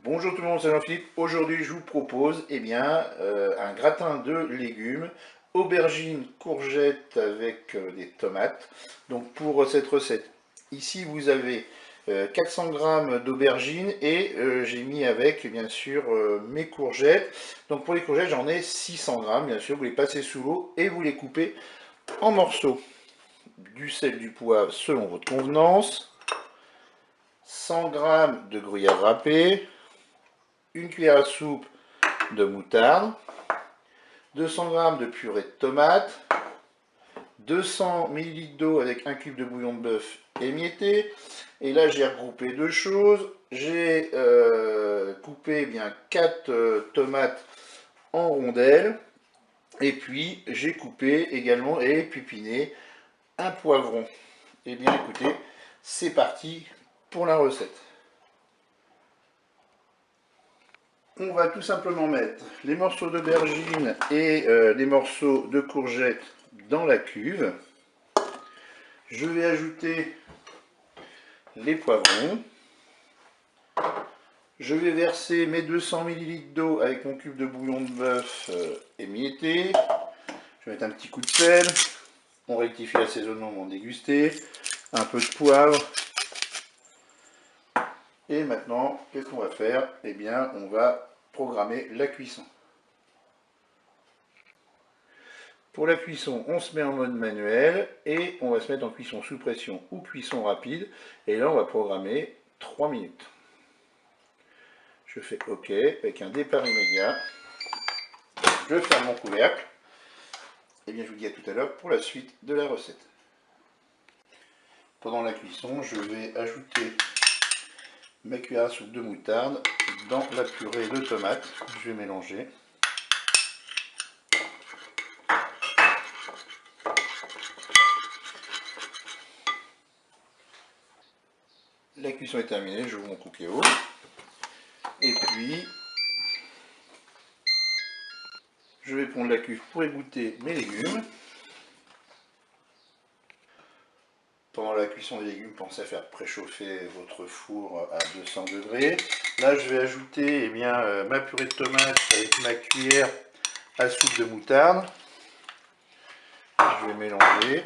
Bonjour tout le monde, c'est Jean-Philippe. Aujourd'hui, je vous propose un gratin de légumes, aubergines, courgettes avec des tomates. Donc pour cette recette, ici vous avez 400 g d'aubergines et j'ai mis avec bien sûr mes courgettes. Donc pour les courgettes, j'en ai 600 g, bien sûr, vous les passez sous l'eau et vous les coupez en morceaux. Du sel, du poivre selon votre convenance, 100 g de gruyère râpé, une cuillère à soupe de moutarde, 200 g de purée de tomate, 200 ml d'eau avec un cube de bouillon de bœuf émietté. Et là j'ai regroupé deux choses. J'ai coupé 4 tomates en rondelles. Et puis j'ai coupé également et pipiné un poivron. Et bien écoutez, c'est parti pour la recette. On va tout simplement mettre les morceaux d'aubergine et les morceaux de courgettes dans la cuve. Je vais ajouter les poivrons. Je vais verser mes 200 ml d'eau avec mon cube de bouillon de bœuf émietté. Je vais mettre un petit coup de sel. On rectifie l'assaisonnement pour déguster. Un peu de poivre. Et maintenant, qu'est-ce qu'on va faire? Eh bien, on va programmer la cuisson. Pour la cuisson, on se met en mode manuel et on va se mettre en cuisson sous pression ou cuisson rapide. Et là, on va programmer 3 minutes. Je fais OK avec un départ immédiat. Je ferme mon couvercle. Et bien, je vous dis à tout à l'heure pour la suite de la recette. Pendant la cuisson, je vais ajouter ma cuillère à soupe de moutarde dans la purée de tomates. Je vais mélanger. La cuisson est terminée, j'ouvre mon cookéo. Et puis, je vais prendre la cuve pour égoutter mes légumes. Pendant la cuisson des légumes, pensez à faire préchauffer votre four à 200 degrés. Là, je vais ajouter ma purée de tomates avec ma cuillère à soupe de moutarde. Je vais mélanger.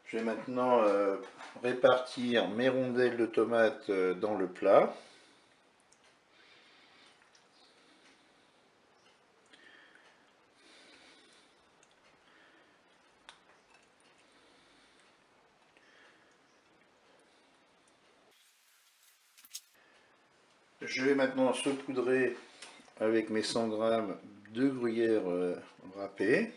Je vais maintenant répartir mes rondelles de tomates dans le plat. Je vais maintenant saupoudrer avec mes 100 g de gruyère râpée.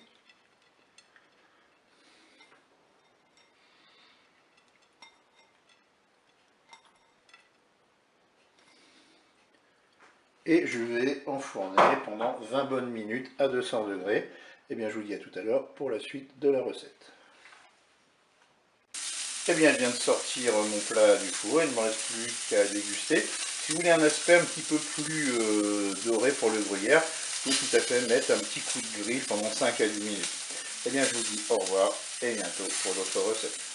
Et je vais enfourner pendant 20 bonnes minutes à 200 degrés. Et bien je vous dis à tout à l'heure pour la suite de la recette. Et bien je viens de sortir mon plat du four, il ne me reste plus qu'à déguster. Si vous voulez un aspect un petit peu plus doré pour le gruyère, vous pouvez tout à fait mettre un petit coup de grille pendant 5 à 10 minutes. Et bien je vous dis au revoir et bientôt pour d'autres recettes.